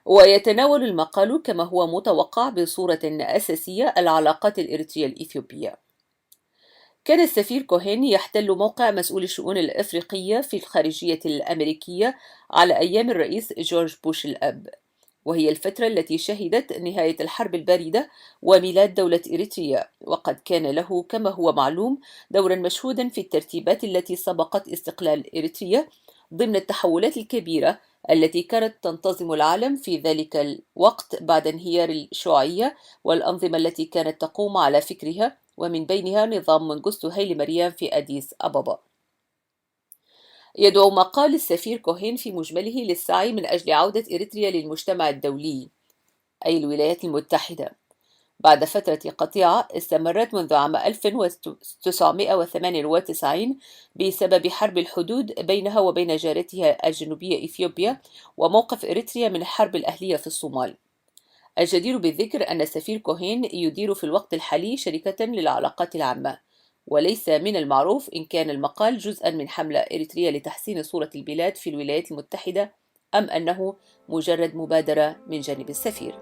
ويتناول المقال كما هو متوقع بصورة أساسية العلاقات الإريترية الإثيوبية. كان السفير كوهين يحتل موقع مسؤول الشؤون الأفريقية في الخارجية الأمريكية على أيام الرئيس جورج بوش الأب، وهي الفترة التي شهدت نهاية الحرب الباردة وميلاد دولة إريتريا، وقد كان له كما هو معلوم دورا مشهودا في الترتيبات التي سبقت استقلال إريتريا ضمن التحولات الكبيرة التي كانت تنتظم العالم في ذلك الوقت بعد انهيار الشيوعية والأنظمة التي كانت تقوم على فكرها، ومن بينها نظام منغستو هيلي مريم في أديس أبابا. يدعو مقال السفير كوهين في مجمله للسعي من أجل عودة إريتريا للمجتمع الدولي، أي الولايات المتحدة، بعد فترة قطيعة استمرت منذ عام 1998 بسبب حرب الحدود بينها وبين جارتها الجنوبية إثيوبيا وموقف إريتريا من الحرب الأهلية في الصومال. الجدير بالذكر أن السفير كوهين يدير في الوقت الحالي شركة للعلاقات العامة، وليس من المعروف إن كان المقال جزءا من حملة إريتريا لتحسين صورة البلاد في الولايات المتحدة أم أنه مجرد مبادرة من جانب السفير.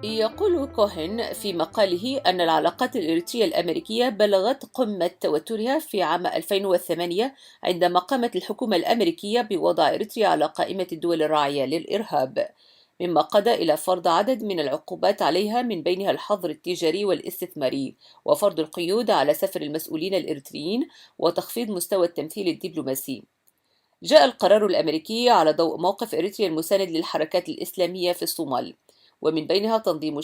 يقول كوهين في مقاله أن العلاقات الإريترية الأمريكية بلغت قمة توترها في عام 2008 عندما قامت الحكومة الأمريكية بوضع إريتريا على قائمة الدول الراعية للإرهاب، مما قاد إلى فرض عدد من العقوبات عليها من بينها الحظر التجاري والاستثماري وفرض القيود على سفر المسؤولين الإريتريين وتخفيض مستوى التمثيل الدبلوماسي. جاء القرار الأمريكي على ضوء موقف إريتريا المساند للحركات الإسلامية في الصومال، ومن بينها تنظيم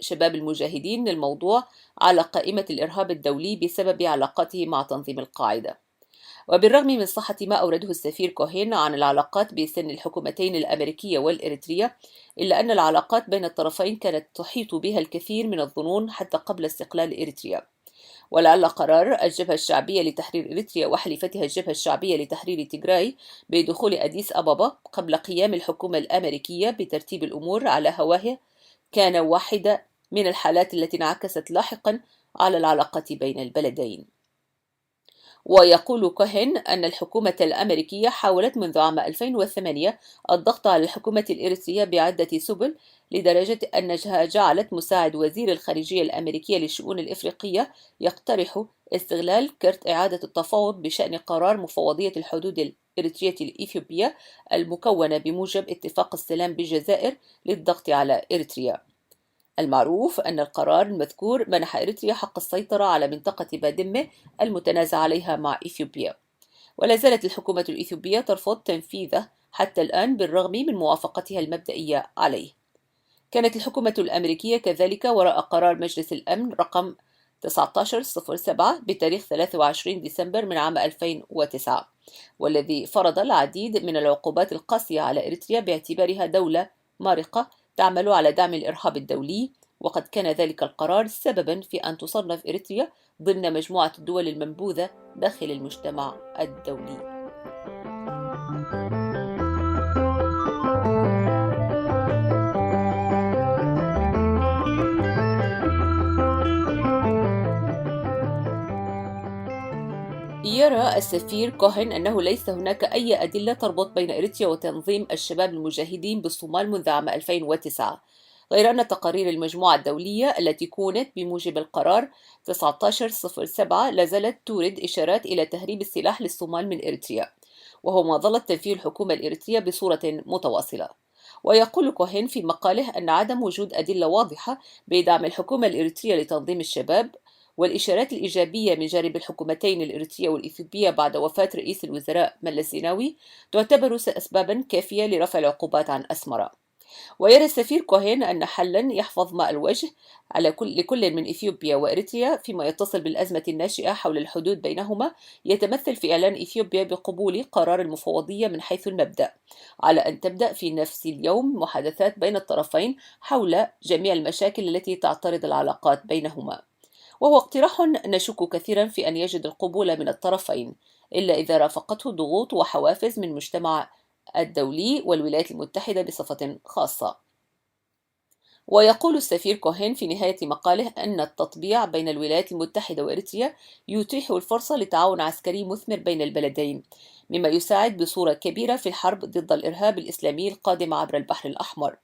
شباب المجاهدين الموضوع على قائمة الإرهاب الدولي بسبب علاقاته مع تنظيم القاعدة. وبالرغم من صحة ما أورده السفير كوهين عن العلاقات بين الحكومتين الأمريكية والإريترية، إلا أن العلاقات بين الطرفين كانت تحيط بها الكثير من الظنون حتى قبل استقلال إريتريا. ولعل قرار الجبهة الشعبية لتحرير إريتريا وحليفتها الجبهة الشعبية لتحرير تيغراي بدخول أديس أبابا قبل قيام الحكومة الأمريكية بترتيب الأمور على هواه كان واحدة من الحالات التي انعكست لاحقا على العلاقة بين البلدين. ويقول كوهين أن الحكومة الأمريكية حاولت منذ عام 2008 الضغط على الحكومة الإريترية بعدة سبل، لدرجة أنها جعلت مساعد وزير الخارجية الأمريكية للشؤون الإفريقية يقترح استغلال كرت إعادة التفاوض بشأن قرار مفوضية الحدود الإريترية الإثيوبية المكونة بموجب اتفاق السلام بالجزائر للضغط على إريتريا. المعروف أن القرار المذكور منح إريتريا حق السيطرة على منطقة بادمة المتنازع عليها مع إثيوبيا، ولا زالت الحكومة الإثيوبية ترفض تنفيذه حتى الآن بالرغم من موافقتها المبدئية عليه. كانت الحكومة الأمريكية كذلك وراء قرار مجلس الأمن رقم 1907 بتاريخ 23 ديسمبر من عام 2009، والذي فرض العديد من العقوبات القاسية على إريتريا باعتبارها دولة مارقة تعمل على دعم الإرهاب الدولي، وقد كان ذلك القرار سببا في أن تصنف إريتريا ضمن مجموعة الدول المنبوذة داخل المجتمع الدولي. يرى السفير كوهين أنه ليس هناك أي أدلة تربط بين إريتريا وتنظيم الشباب المجاهدين بالصومال منذ عام 2009، غير أن تقارير المجموعة الدولية التي كونت بموجب القرار 1907 لازالت تورد إشارات إلى تهريب السلاح للصومال من إريتريا، وهو ما ظلت تنفيه الحكومة الإريترية بصورة متواصلة. ويقول كوهين في مقاله أن عدم وجود أدلة واضحة بدعم الحكومة الإريترية لتنظيم الشباب والإشارات الإيجابية من جانب الحكومتين الإريترية والإثيوبية بعد وفاة رئيس الوزراء ملس زيناوي تعتبر أسبابا كافية لرفع العقوبات عن أسمرة. ويرى السفير كوهين أن حلا يحفظ ماء الوجه لكل من إثيوبيا وإريتريا فيما يتصل بالأزمة الناشئة حول الحدود بينهما يتمثل في إعلان إثيوبيا بقبول قرار المفوضية من حيث المبدأ، على أن تبدأ في نفس اليوم محادثات بين الطرفين حول جميع المشاكل التي تعترض العلاقات بينهما. وهو اقتراح نشك كثيرا في أن يجد القبول من الطرفين إلا إذا رافقته ضغوط وحوافز من المجتمع الدولي والولايات المتحدة بصفة خاصة. ويقول السفير كوهين في نهاية مقاله أن التطبيع بين الولايات المتحدة وإريتريا يتيح الفرصة لتعاون عسكري مثمر بين البلدين، مما يساعد بصورة كبيرة في الحرب ضد الإرهاب الإسلامي القادم عبر البحر الأحمر.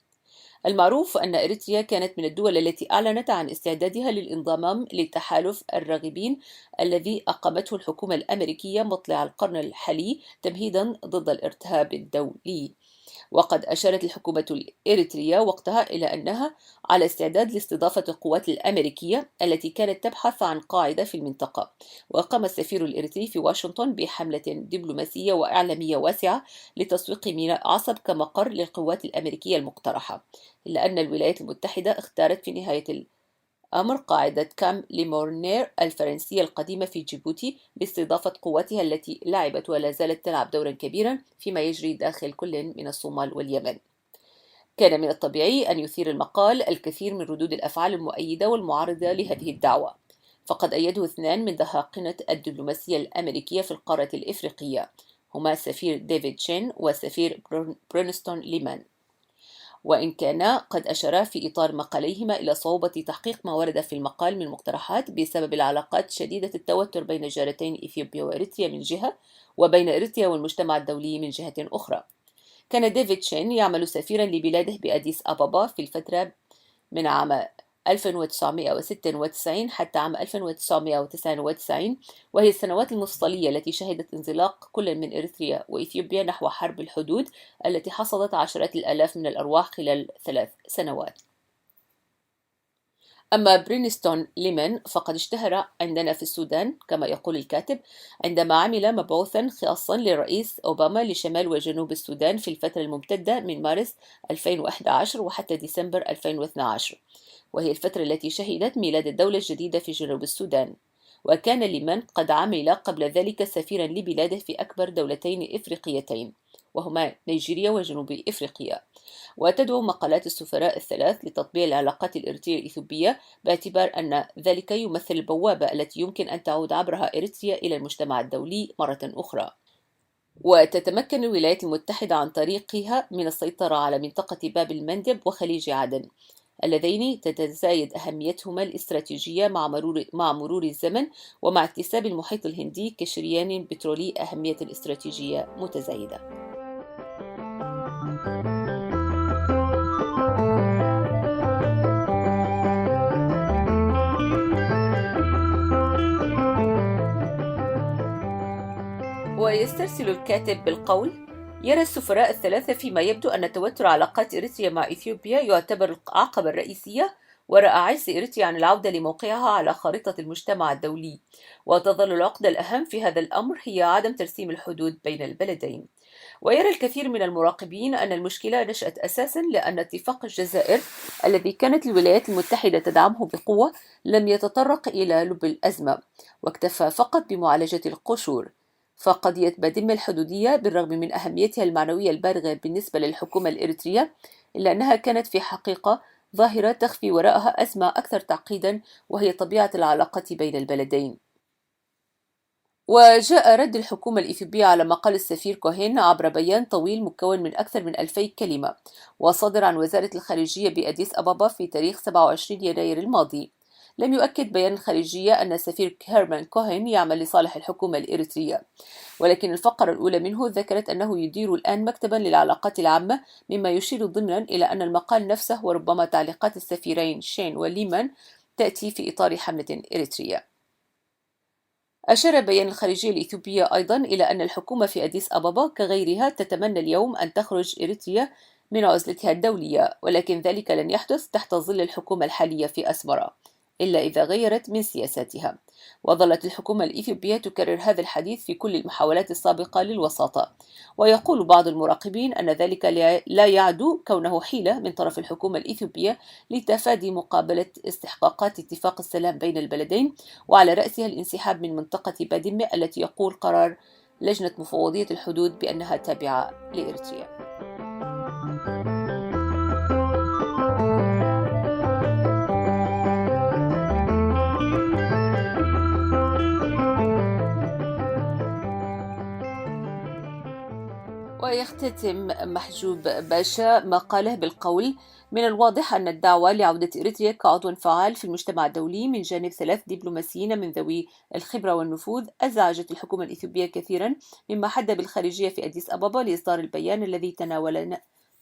المعروف أن إريتريا كانت من الدول التي أعلنت عن استعدادها للانضمام لتحالف الراغبين الذي أقامته الحكومة الأمريكية مطلع القرن الحالي تمهيدا ضد الإرهاب الدولي. وقد أشارت الحكومة الإريترية وقتها إلى أنها على استعداد لاستضافة القوات الأمريكية التي كانت تبحث عن قاعدة في المنطقة. وقام السفير الإريتري في واشنطن بحملة دبلوماسية وإعلامية واسعة لتسويق ميناء عصب كمقر للقوات الأمريكية المقترحة، إلا أن الولايات المتحدة اختارت في نهاية أمر قاعدة كام ليمورنير الفرنسية القديمة في جيبوتي لاستضافة قواتها التي لعبت ولا زالت تلعب دورا كبيرا فيما يجري داخل كل من الصومال واليمن. كان من الطبيعي أن يثير المقال الكثير من ردود الأفعال المؤيدة والمعارضة لهذه الدعوة، فقد أيده اثنان من ذهاقنة الدبلوماسية الأمريكية في القارة الإفريقية، هما السفير ديفيد شين والسفير برينستون ليمان، وإن كان قد أشارا في إطار مقاليهما إلى صعوبة تحقيق ما ورد في المقال من مقترحات بسبب العلاقات شديدة التوتر بين جارتين إثيوبيا وإريتريا من جهة، وبين إريتريا والمجتمع الدولي من جهة أخرى. كان ديفيد شين يعمل سفيرا لبلاده بأديس أبابا في الفترة من عام 1996 حتى عام 1999، وهي السنوات المفصلية التي شهدت انزلاق كل من إريتريا وإثيوبيا نحو حرب الحدود التي حصدت عشرات الآلاف من الأرواح خلال 3 سنوات. أما برينستون ليمان فقد اشتهر عندنا في السودان كما يقول الكاتب عندما عمل مبعوثا خاصا للرئيس أوباما لشمال وجنوب السودان في الفترة الممتدة من مارس 2011 وحتى ديسمبر 2012، وهي الفترة التي شهدت ميلاد الدولة الجديدة في جنوب السودان. وكان ليمان قد عمل قبل ذلك سفيرا لبلاده في أكبر دولتين إفريقيتين وهما نيجيريا وجنوب إفريقيا. وتدعو مقالات السفراء الثلاث لتطبيع العلاقات الإريترية الإثيوبية باعتبار أن ذلك يمثل البوابة التي يمكن أن تعود عبرها إريتريا إلى المجتمع الدولي مرة أخرى، وتتمكن الولايات المتحدة عن طريقها من السيطرة على منطقة باب المندب وخليج عدن اللذين تتزايد أهميتهما الاستراتيجية مع مرور الزمن، ومع اكتساب المحيط الهندي كشريان بترولي أهمية استراتيجية متزايدة. ويسترسل الكاتب بالقول: يرى السفراء الثلاثة فيما يبدو أن توتر علاقات إريتريا مع إثيوبيا يعتبر العقبة الرئيسية وراء عجز إريتريا عن العودة لموقعها على خارطة المجتمع الدولي، وتظل العقدة الأهم في هذا الأمر هي عدم ترسيم الحدود بين البلدين. ويرى الكثير من المراقبين أن المشكلة نشأت أساساً لأن اتفاق الجزائر الذي كانت الولايات المتحدة تدعمه بقوة لم يتطرق إلى لب الأزمة واكتفى فقط بمعالجة القشور. فقضية بادم الحدودية بالرغم من أهميتها المعنوية البالغة بالنسبة للحكومة الإريترية إلا أنها كانت في حقيقة ظاهرة تخفي وراءها أزمة أكثر تعقيدا وهي طبيعة العلاقة بين البلدين. وجاء رد الحكومة الإثيوبية على مقال السفير كوهين عبر بيان طويل مكون من أكثر من 2000 كلمة وصادر عن وزارة الخارجية بأديس أبابا في تاريخ 27 يناير الماضي. لم يؤكد بيان الخارجية أن السفير هيرمان كوهين يعمل لصالح الحكومة الإريترية، ولكن الفقرة الأولى منه ذكرت أنه يدير الآن مكتبا للعلاقات العامة، مما يشير ضمنا إلى أن المقال نفسه وربما تعليقات السفيرين شين وليمان تأتي في إطار حملة إريترية. أشار بيان الخارجية الإثيوبية أيضا إلى أن الحكومة في أديس أبابا كغيرها تتمنى اليوم أن تخرج إريتريا من عزلتها الدولية، ولكن ذلك لن يحدث تحت ظل الحكومة الحالية في أسمرا إلا إذا غيرت من سياساتها. وظلت الحكومة الإثيوبية تكرر هذا الحديث في كل المحاولات السابقة للوساطة، ويقول بعض المراقبين أن ذلك لا يعدو كونه حيلة من طرف الحكومة الإثيوبية لتفادي مقابلة استحقاقات اتفاق السلام بين البلدين، وعلى رأسها الانسحاب من منطقة بادمة التي يقول قرار لجنة مفوضية الحدود بأنها تابعة لإريتريا. ويختتم محجوب باشا مقاله بالقول: من الواضح أن الدعوة لعودة إريتريا كعضو فعال في المجتمع الدولي من جانب 3 دبلوماسيين من ذوي الخبرة والنفوذ أزعجت الحكومة الإثيوبية كثيرا، مما حد بالخارجية في أديس أبابا لإصدار البيان الذي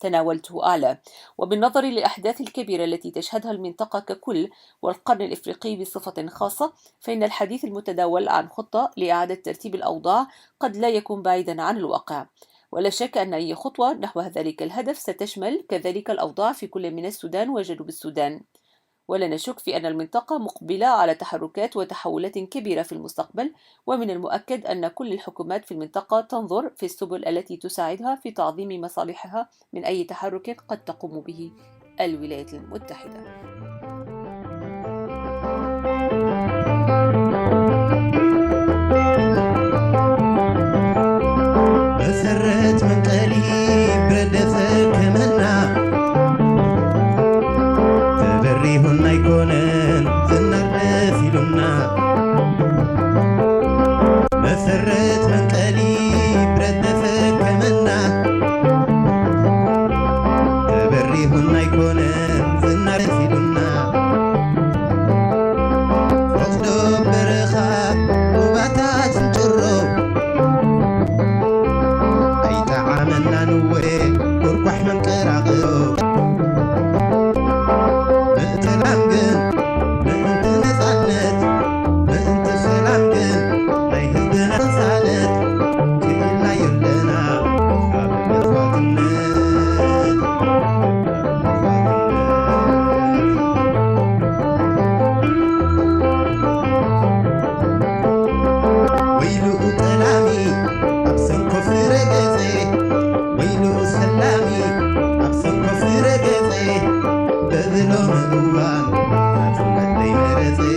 تناولته أعلى. وبالنظر للأحداث الكبيرة التي تشهدها المنطقة ككل والقرن الإفريقي بصفة خاصة، فإن الحديث المتداول عن خطة لإعادة ترتيب الأوضاع قد لا يكون بعيدا عن الواقع. ولا شك أن أي خطوة نحو ذلك الهدف ستشمل كذلك الأوضاع في كل من السودان وجنوب السودان، ولا نشك في أن المنطقة مقبلة على تحركات وتحولات كبيرة في المستقبل، ومن المؤكد أن كل الحكومات في المنطقة تنظر في السبل التي تساعدها في تعظيم مصالحها من أي تحرك قد تقوم به الولايات المتحدة. مسرت من قليب ردفك كمنا تبريهن يكونن تنرف يلنا مسرت من قليب ردفك كمنا تبريهن يكونن تنرف يلنا فقدو برخاب وباتات نجرب عملنا نوي وركوح من قراقو انت لامقن انت نصالت انت سلامقن ريهدنا نصالت كلنا يلنا قابل فاطمة ويلو تلامي أبسن كفر قزي ويلو سلامي أبسن كفر قزي بذلو مدوان أفنى دي مرزي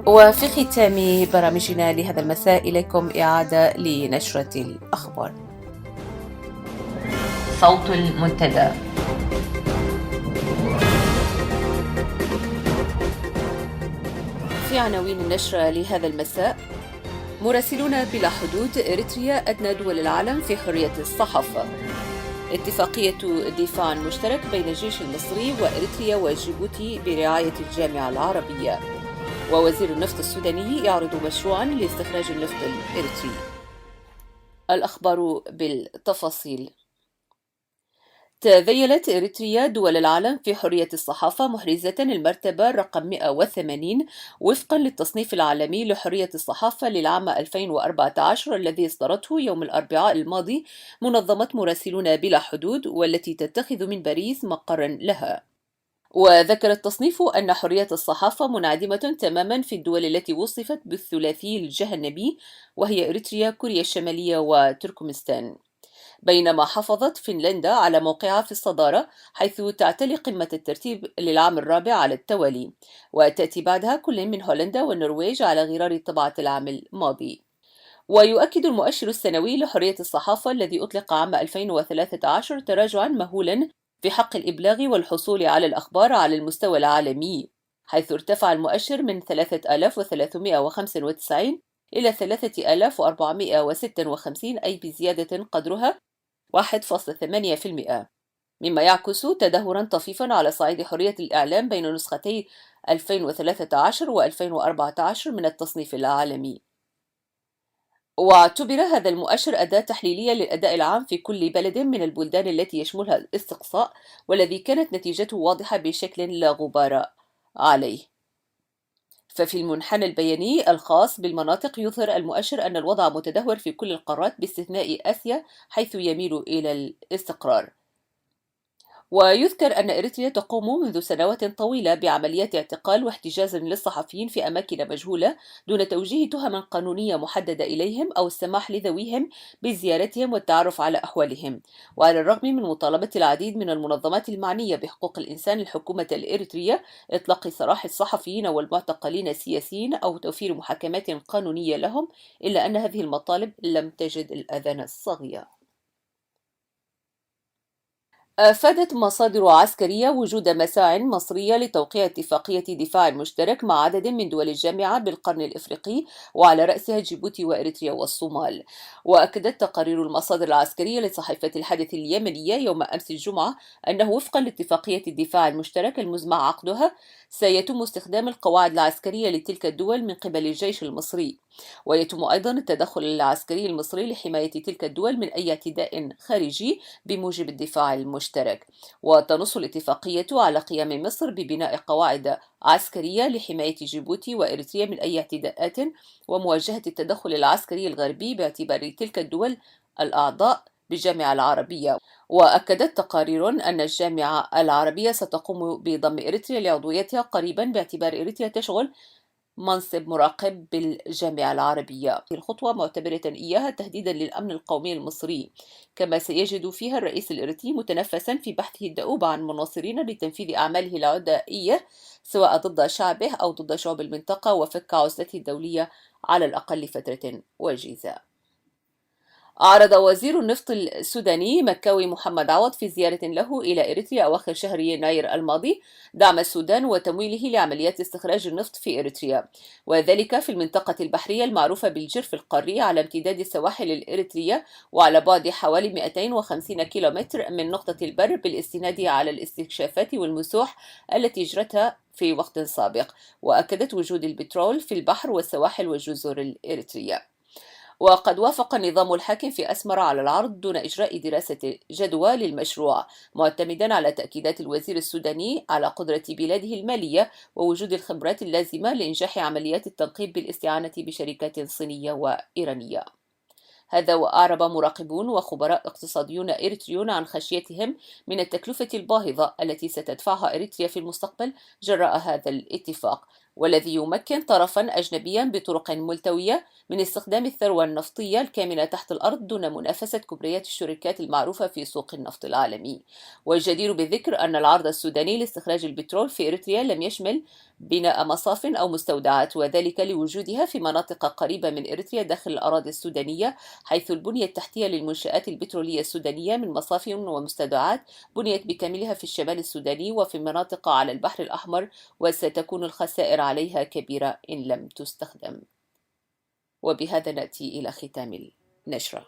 وفي ختام برامجنا لهذا المساء إليكم إعادة لنشرة الأخبار. صوت المنتدى. في عناوين النشرة لهذا المساء: مراسلون بلا حدود إريتريا أدنى دول العالم في حرية الصحافة. اتفاقية دفاع مشترك بين الجيش المصري وإريتريا وجيبوتي برعاية الجامعة العربية. ووزير النفط السوداني يعرض مشروعا لاستخراج النفط الإريتري. الأخبار بالتفاصيل. تذيلت إريتريا دول العالم في حرية الصحافة محرزة المرتبة رقم 180 وفقا للتصنيف العالمي لحرية الصحافة للعام 2014 الذي اصدرته يوم الأربعاء الماضي منظمة مراسلون بلا حدود، والتي تتخذ من باريس مقرا لها. وذكر التصنيف أن حرية الصحافة منعدمة تماما في الدول التي وصفت بالثلاثي الجهنمي، وهي إريتريا، كوريا الشمالية وتركمستان، بينما حافظت فنلندا على موقعها في الصدارة حيث تعتلي قمة الترتيب للعام الرابع على التوالي، وتأتي بعدها كل من هولندا والنرويج على غرار طبعة العام الماضي. ويؤكد المؤشر السنوي لحرية الصحافة الذي أطلق عام 2013 تراجعا مهولا في حق الإبلاغ والحصول على الأخبار على المستوى العالمي، حيث ارتفع المؤشر من 3395 إلى 3456، أي بزيادة قدرها 1.8%، مما يعكس تدهورا طفيفا على صعيد حرية الإعلام بين نسختي 2013 و2014 من التصنيف العالمي. واعتبر هذا المؤشر أداة تحليلية للأداء العام في كل بلد من البلدان التي يشملها الاستقصاء، والذي كانت نتيجته واضحة بشكل لا غبار عليه. ففي المنحنى البياني الخاص بالمناطق يظهر المؤشر أن الوضع متدهور في كل القارات باستثناء آسيا حيث يميل إلى الاستقرار. ويذكر أن إريتريا تقوم منذ سنوات طويلة بعمليات اعتقال واحتجاز للصحفيين في أماكن مجهولة دون توجيه تهم قانونية محددة إليهم أو السماح لذويهم بزيارتهم والتعرف على أحوالهم. وعلى الرغم من مطالبة العديد من المنظمات المعنية بحقوق الإنسان الحكومة الإريترية إطلاق سراح الصحفيين والمعتقلين السياسيين أو توفير محاكمات قانونية لهم، إلا أن هذه المطالب لم تجد الأذان الصاغية. أفادت مصادر عسكرية وجود مساع مصرية لتوقيع اتفاقية دفاع مشترك مع عدد من دول الجامعة بالقرن الإفريقي، وعلى رأسها جيبوتي وإريتريا والصومال. وأكدت تقارير المصادر العسكرية لصحيفة الحدث اليمنية يوم أمس الجمعة أنه وفقا لاتفاقية الدفاع المشترك المزمع عقدها سيتم استخدام القواعد العسكرية لتلك الدول من قبل الجيش المصري، ويتم أيضا التدخل العسكري المصري لحماية تلك الدول من أي اعتداء خارجي بموجب الدفاع المشترك. وتنص الاتفاقية على قيام مصر ببناء قواعد عسكرية لحماية جيبوتي وإريتريا من أي اعتداءات ومواجهة التدخل العسكري الغربي باعتبار تلك الدول الأعضاء بالجامعة العربية. وأكدت تقارير أن الجامعة العربية ستقوم بضم إريتريا لعضويتها قريبا باعتبار إريتريا تشغل منصب مراقب بالجامعة العربية. الخطوة معتبرة إياها تهديدا للأمن القومي المصري، كما سيجد فيها الرئيس الإريتري متنفسا في بحثه الدؤوب عن مناصرين لتنفيذ أعماله العدائية سواء ضد شعبه أو ضد شعوب المنطقة وفك عزلته الدولية على الأقل فترة وجيزة. أعرض وزير النفط السوداني مكاوي محمد عوض في زيارة له إلى إريتريا أواخر شهر يناير الماضي دعم السودان وتمويله لعمليات استخراج النفط في إريتريا، وذلك في المنطقة البحرية المعروفة بالجرف القاري على امتداد السواحل الإريترية وعلى بعد حوالي 250 كيلومتر من نقطة البر، بالاستناد على الاستكشافات والمسوح التي جرتها في وقت سابق. وأكدت وجود البترول في البحر والسواحل والجزر الإريترية. وقد وافق النظام الحاكم في أسمرة على العرض دون إجراء دراسة جدوى للمشروع، معتمدا على تأكيدات الوزير السوداني على قدرة بلاده المالية ووجود الخبرات اللازمة لإنجاح عمليات التنقيب بالاستعانة بشركات صينية وإيرانية. هذا وأعرب مراقبون وخبراء اقتصاديون إريتريون عن خشيتهم من التكلفة الباهظة التي ستدفعها إريتريا في المستقبل جراء هذا الاتفاق، والذي يمكن طرفا أجنبيا بطرق ملتوية من استخدام الثروة النفطية الكامنة تحت الأرض دون منافسة كبريات الشركات المعروفة في سوق النفط العالمي. والجدير بالذكر أن العرض السوداني لاستخراج البترول في إريتريا لم يشمل بناء مصاف أو مستودعات، وذلك لوجودها في مناطق قريبة من إريتريا داخل الأراضي السودانية، حيث البنية التحتية للمنشآت البترولية السودانية من مصاف ومستودعات بنيت بكاملها في الشمال السوداني وفي مناطق على البحر الأحمر، وستكون الخسائر عليها كبيرة إن لم تستخدم. وبهذا نأتي إلى ختام النشرة.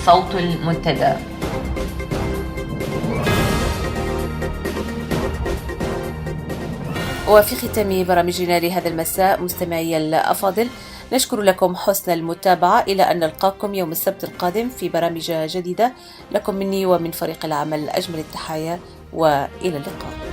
صوت المنتدى. وفي ختام برامجنا لهذا المساء مستمعي الأفاضل، نشكر لكم حسن المتابعة، إلى أن نلقاكم يوم السبت القادم في برامج جديدة. لكم مني ومن فريق العمل أجمل التحايا، وإلى اللقاء.